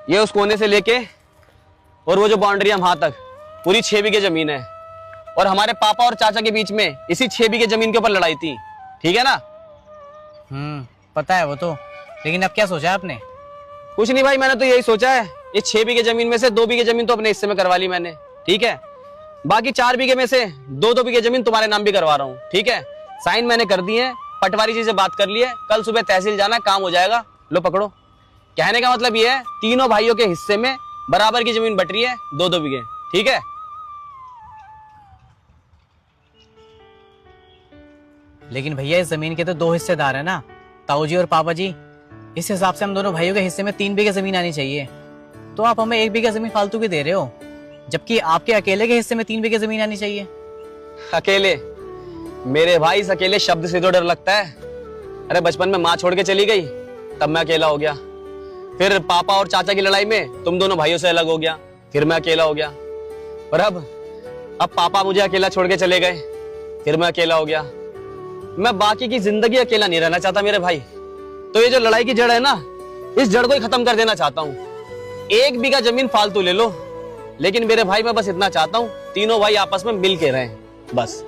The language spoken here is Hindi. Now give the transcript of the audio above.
ये उस कोने से लेके और वो जो बाउंड्री है वहां तक पूरी 6 बीघे जमीन है। और हमारे पापा और चाचा के बीच में इसी 6 बीघे जमीन के ऊपर लड़ाई थी, ठीक है ना? पता है वो तो, लेकिन अब क्या सोचा है आपने? कुछ नहीं भाई, मैंने तो यही सोचा है, ये 6 बीघे जमीन में से 2 बीघे जमीन तो अपने हिस्से में करवा ली मैंने, ठीक है? बाकी 4 बीघे में से 2-2 बीघे जमीन तुम्हारे नाम भी करवा रहा हूँ, ठीक है? साइन मैंने कर दिए, पटवारी जी से बात कर ली है, कल सुबह तहसील जाना, काम हो जाएगा। लो पकड़ो। कहने का मतलब ये है, तीनों भाइयों के हिस्से में बराबर की जमीन बट रही है, 2-2 बीघे, ठीक है? लेकिन भैया इस जमीन के तो 2 हिस्सेदार है ना, ताऊ जी और पापा जी। इस हिसाब से हम दोनों भाइयों के हिस्से में 3 बीघे जमीन आनी चाहिए। तो आप हमें 1 बीघा जमीन फालतू की दे रहे हो, जबकि आपके अकेले के हिस्से में 3 बीघे जमीन आनी चाहिए। अकेले? मेरे भाई, इस अकेले शब्द से तो डर लगता है। अरे बचपन में माँ छोड़ के चली गई, तब मैं अकेला हो गया। फिर पापा और चाचा की लड़ाई में तुम दोनों भाइयों से अलग हो गया, फिर मैं अकेला हो गया। और अब पापा मुझे अकेला छोड़ के चले गए, फिर मैं अकेला हो गया। मैं बाकी की जिंदगी अकेला नहीं रहना चाहता मेरे भाई। तो ये जो लड़ाई की जड़ है ना, इस जड़ को ही खत्म कर देना चाहता हूँ। 1 बीघा जमीन फालतू ले लो, लेकिन मेरे भाई मैं बस इतना चाहता हूँ, तीनों भाई आपस में मिल के रहें, बस।